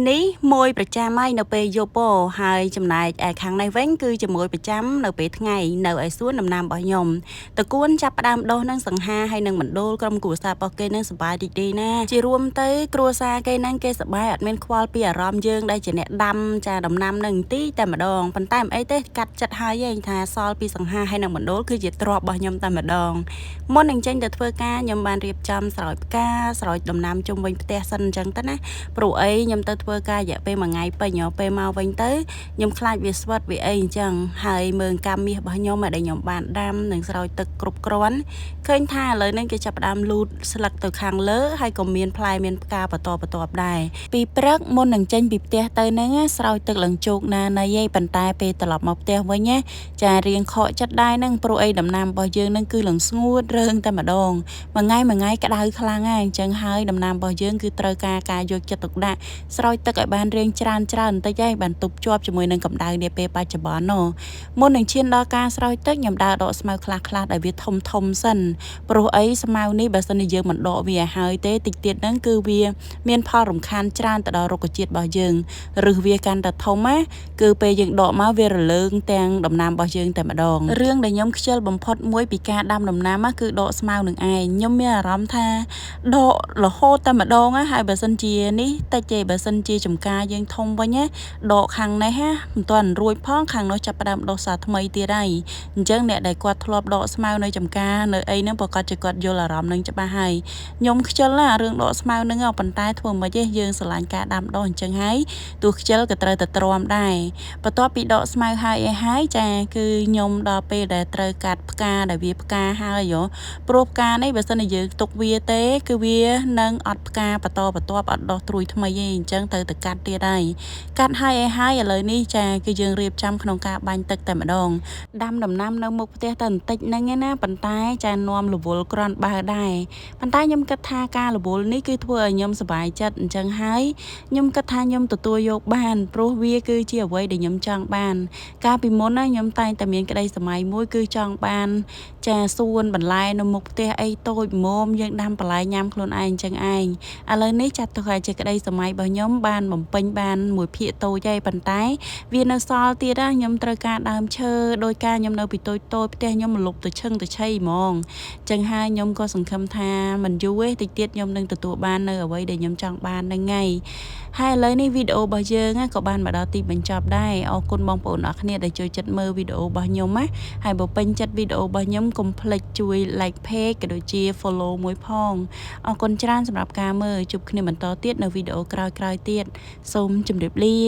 នេះមួយប្រចាំហើយនៅពេលយប់ហើយចំណែកឯខាងនេះវិញគឺជាមួយប្រចាំនៅពេលថ្ងៃនៅឯសួនដំណាំរបស់ខ្ញុំតកួនចាប់ផ្ដើមដុះនឹងសង្ហាហើយនឹងមណ្ឌលក្រុមគ្រួសាររបស់គេនឹងសប្បាយរីករាយណាជារួមទៅគ្រួសារគេនឹងគេសប្បាយអត់មានខ្វល់ពីអារម្មណ៍យើងដែលជាអ្នកដាំចាដំណាំនឹងទីតែម្ដងប៉ុន្តែមិនអីទេកាត់ចិត្តហើយឯងថាសល់ពីសង្ហាហើយនឹងមណ្ឌលគឺជាទ្រព្យរបស់ខ្ញុំតែម្ដងមុននឹងចេញទៅធ្វើការខ្ញុំបានរៀបចំស្រោចផ្កាស្រោចដំណាំជុំវិញផ្ទះសិនអញ្ចឹងទៅណាព្រោះអីខ្ញុំទៅធ្វើការរយៈពេលមួយថ្ងៃពេញពេលមកវិញទៅខ្ញុំខ្លាចវាស្វិតវាអីអញ្ចឹងហើយមើលកម្មមាសរបស់ខ្ញុំដែលខ្ញុំបានដាំនិងស្រោចទឹកគ្រប់គ្រាន់ឃើញថាឥឡូវនេះគេចាប់ផ្ដើមលូតស្លឹកទៅខាងលើហើយក៏មានផ្លែមានផ្កាបន្តដែរពីព្រឹកមុននឹងចេញពីផ្ទះទៅហ្នឹងស្រោចទឹកឡើងជោគណានៃឯងប៉ុន្តែពេលត្រឡប់មកផ្ទះវិញចារៀងខកចិត្តដែរហ្នឹងព្រោះអីដំណាំរបស់យើងហ្នឹងគឺឡើងស្ងួតរើងតែម្ដងមួយថ្ងៃក្តៅខ្លាំងហើយអញ្ចឹងហើយដំណាំរបស់យើងគឺត្រូវការយកចិត្តទុកដាក់ស្រោចទឹកឲ្យបានរៀងច្រើនបន្តិចហើយបានទប់ជាប់ជាមួយនឹងកម្ដៅនាពេលបច្ចុប្បន្នមុននឹងឈានដល់ការស្រោចទឹកខ្ញុំដើរដកស្មៅខ្លះដែលវាធំសិនព្រោះអីស្មៅនេះបើសិនជាយើងមិនដកវាឲ្យហើយទេតិចទៀតហ្នឹងគឺវាមានផលរំខានច្រើនទៅដល់រុក្ខជាតិរបស់យើងឬវាកាន់តែធំគឺពេលយើងដកមកវារលើងទាំងដំណាំរបស់យើងតែម្ដងរឿងដែលខ្ញុំខ្ជិលបំផុតមួយពីការដាំដំណាំគឺដកស្មៅនឹងឯងខ្ញុំមានអារម្មណ៍ថាដករហូតតែម្ដងហើយបើសិនជានេះតិចទេបើសិនជាចំការយើងធំវិញដកខាងនេះមិនទាន់រួចផងខាងនោះចាប់ផ្ដើមដុះសារថ្មីទៀតហើយអញ្ចឹងអ្នកដែលគាត់ធ្លាប់ដកស្មៅនៅចំការនៅអីហ្នឹងប្រកាសជាគាត់យល់អារម្មណ៍នឹងច្បាស់ហើយខ្ញុំខ្ជិលណារឿងដកស្មៅហ្នឹងប៉ុន្តែធ្វើមិនទេយើងស្រឡាញ់ការដាំដុះអញ្ចឹងហើយទោះខ្ជិលក៏ត្រូវតែទ្រាំដែរបន្ទាប់ពីដកស្មៅហើយចាគឺខ្ញុំដល់ពេលដែលត្រូវកាត់ផ្កាដែលវាផ្កាហើយព្រោះផ្កានេះបើសិនជាយើងទុកវាទេគឺវានឹងអត់ផ្កាបន្តបន្ទាប់អត់ដុះត្រួយថ្មីទេអញ្ចឹងត្រូវតែកាត់ទៀតហើយកាត់ហើយឥឡូវនេះចាគឺយើងរៀបចំក្នុងការបាញ់ទឹកតែម្ដងដាំដំណាំនៅមុខផ្ទះតែបន្តិចហ្នឹងឯណាប៉ុន្តែចានាំរវល់ក្រាន់បើដែរប៉ុន្តែខ្ញុំគិតថាការរវល់នេះគឺធ្វើឲ្យខ្ញុំសប្បាយចិត្តអញ្ចឹងហើយខ្ញុំគិតថាខ្ញុំទទួលយកបានព្រោះវាគឺជាអ្វីដែលខ្ញុំចង់បានកាលពីមុនខ្ញុំតែងតែមានក្តីសម័យមួយគឺចង់បានចាសួនបន្លែនៅមុខផ្ទះអីតូចមុំយើងដាំបន្លែញ៉ាំខ្លួនឯងអញ្ចឹងឯងឥឡូវនេះចាត់ទុកឲ្យជាក្តីសម័យរបស់ខ្ញុំបានបំពេញបានមួយភាគតូចហើយប៉ុន្តែវានៅសល់ទៀតខ្ញុំត្រូវការដើមឈើដោយការខ្ញុំនៅពីតូចផ្ទះខ្ញុំលុបទៅឈឹងទៅឆីហ្មងអញ្ចឹងហើយខ្ញុំក៏សង្ឃឹមថាមិនយូរទេតិចទៀតខ្ញុំនឹងទទួលបាននៅអ្វីដែលខ្ញុំចង់បានហ្នឹងហើយឥឡូវនេះវីដេអូរបស់យើងក៏បានមកដល់ទីបញ្ចប់ដែរអរគុណបងប្អូនអរគ្នាដែលចូលចិត្តមើលវីដេអូរបស់ខ្ញុំហើយបើពេញចិត្តវីដេអូរបស់ខ្ញុំកុំភ្លេចជួយ like page ក៏ដូចជា follow មួយផងអរគុណច្រើនសម្រាប់ការមើលជួបគ្នាបន្តទៀតនៅវីដេអូក្រោយៗទៀតសូមជម្រាបលា